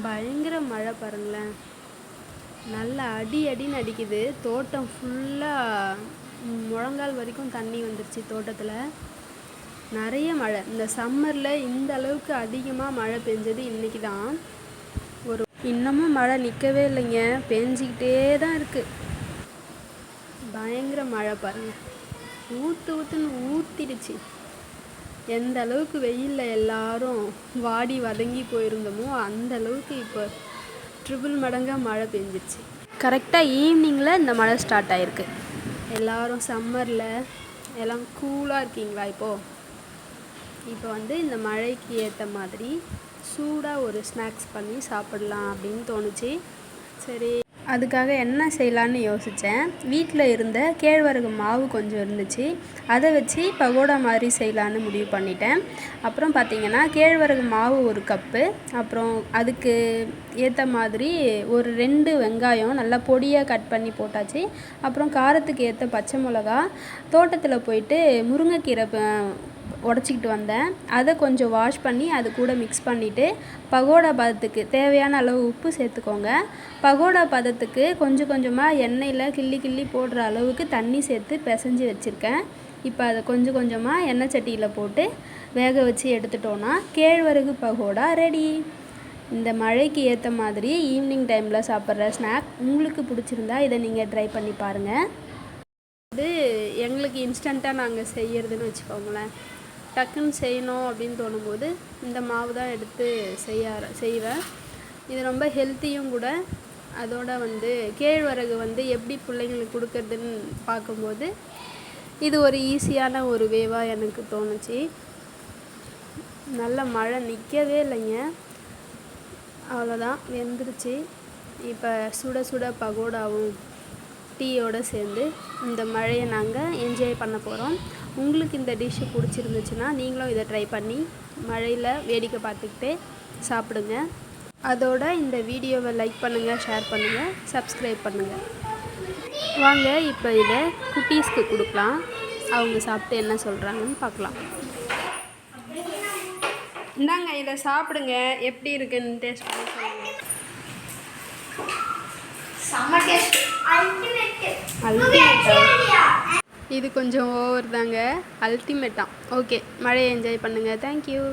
பயங்கர மழை பாருங்களேன். நல்லா அடின்னு அடிக்குது. தோட்டம் ஃபுல்லாக முழங்கால் வரைக்கும் தண்ணி வந்துருச்சு. தோட்டத்தில் நிறைய மழை. இந்த சம்மரில் இந்த அளவுக்கு அதிகமாக மழை பெஞ்சது இன்றைக்கி தான். இன்னமும் மழை நிற்கவே இல்லைங்க, பெஞ்சிக்கிட்டே தான் இருக்குது. பயங்கர மழை பாருங்கள். ஊற்றுன்னு ஊற்றிடுச்சு. எந்த அளவுக்கு வெயிலில் எல்லாரும் வாடி வதங்கி போயிருந்தோமோ அந்த அளவுக்கு இப்போ ட்ரிபிள் மடங்காக மழை பெஞ்சிருச்சு. கரெக்டாக ஈவினிங்கில் இந்த மழை ஸ்டார்ட் ஆகிருக்கு. எல்லோரும் சம்மரில் எல்லாம் கூலாக இருக்கீங்களா? இப்போ வந்து இந்த மழைக்கு ஏற்ற மாதிரி சூடாக ஒரு ஸ்நாக்ஸ் பண்ணி சாப்பிடலாம் அப்படின்னு தோணுச்சு. சரி, அதுக்காக என்ன செய்யலான்னு யோசித்தேன். வீட்டில் இருந்த கேழ்வரகு மாவு கொஞ்சம் இருந்துச்சு, அதை வச்சு பகோடா மாதிரி செய்யலான்னு முடிவு பண்ணிட்டேன். அப்புறம் பார்த்திங்கன்னா கேழ்வரகு மாவு 1 கப்பு, அப்புறம் அதுக்கு ஏற்ற மாதிரி ஒரு 2 வெங்காயம் நல்லா பொடியாக கட் பண்ணி போட்டாச்சு. அப்புறம் காரத்துக்கு ஏற்ற பச்சை மிளகா, தோட்டத்தில் போயிட்டு முருங்கைக்கீரை உடச்சிக்கிட்டு வந்தேன். அதை கொஞ்சம் வாஷ் பண்ணி அது கூட மிக்ஸ் பண்ணிவிட்டு பகோடா பதத்துக்கு தேவையான அளவு உப்பு சேர்த்துக்கோங்க. பகோடா பதத்துக்கு கொஞ்சம் கொஞ்சமாக எண்ணெயில் கிள்ளி போடுற அளவுக்கு தண்ணி சேர்த்து பிசைஞ்சு வச்சுருக்கேன். இப்போ அதை கொஞ்சம் கொஞ்சமாக எண்ணெய் சட்டியில் போட்டு வேக வச்சு எடுத்துட்டோன்னா கேழ்வரகு பகோடா ரெடி. இந்த மழைக்கு ஏற்ற மாதிரி ஈவினிங் டைமில் சாப்பிட்ற ஸ்நாக் உங்களுக்கு பிடிச்சிருந்தா இதை நீங்கள் ட்ரை பண்ணி பாருங்கள். இது எங்களுக்கு இன்ஸ்டண்ட்டாக நாங்கள் செய்கிறதுன்னு வச்சுக்கோங்களேன். டக்குன்னு செய்யணும் அப்படின்னு தோணும்போது இந்த மாவு தான் எடுத்து செய்வேன். இது ரொம்ப ஹெல்த்தியும் கூட. அதோட வந்து கேழ்வரகு வந்து எப்படி பிள்ளைங்களுக்கு கொடுக்கறதுன்னு பார்க்கும்போது இது ஒரு ஈஸியான ஒரு வேவாக எனக்கு தோணுச்சு. நல்ல மழை நிற்கவே இல்லைங்க, அவ்வளோதான் வெந்துருச்சு. இப்போ சுட சுட பகோடாவும் டீயோடு சேர்ந்து இந்த மழையை நாங்கள் என்ஜாய் பண்ண போகிறோம். உங்களுக்கு இந்த டிஷ்ஷு பிடிச்சிருந்துச்சுன்னா நீங்களும் இதை ட்ரை பண்ணி மழையில் வேடிக்கை பார்த்துக்கிட்டே சாப்பிடுங்க. அதோட இந்த வீடியோவை லைக் பண்ணுங்கள், ஷேர் பண்ணுங்கள், சப்ஸ்கிரைப் பண்ணுங்கள். வாங்க இப்போ இதை குட்டீஸ்க்கு கொடுக்கலாம். அவங்க சாப்பிட்டு என்ன சொல்கிறாங்கன்னு பார்க்கலாம். இந்தாங்க, இதை சாப்பிடுங்க. எப்படி இருக்குன்னு டேஸ்ட் பண்ணி சொல்லுங்கள். இது கொஞ்சம் ஓவர் தாங்க, அல்டிமேட்டாக. ஓகே, மழையை என்ஜாய் பண்ணுங்கள். தேங்க்யூ.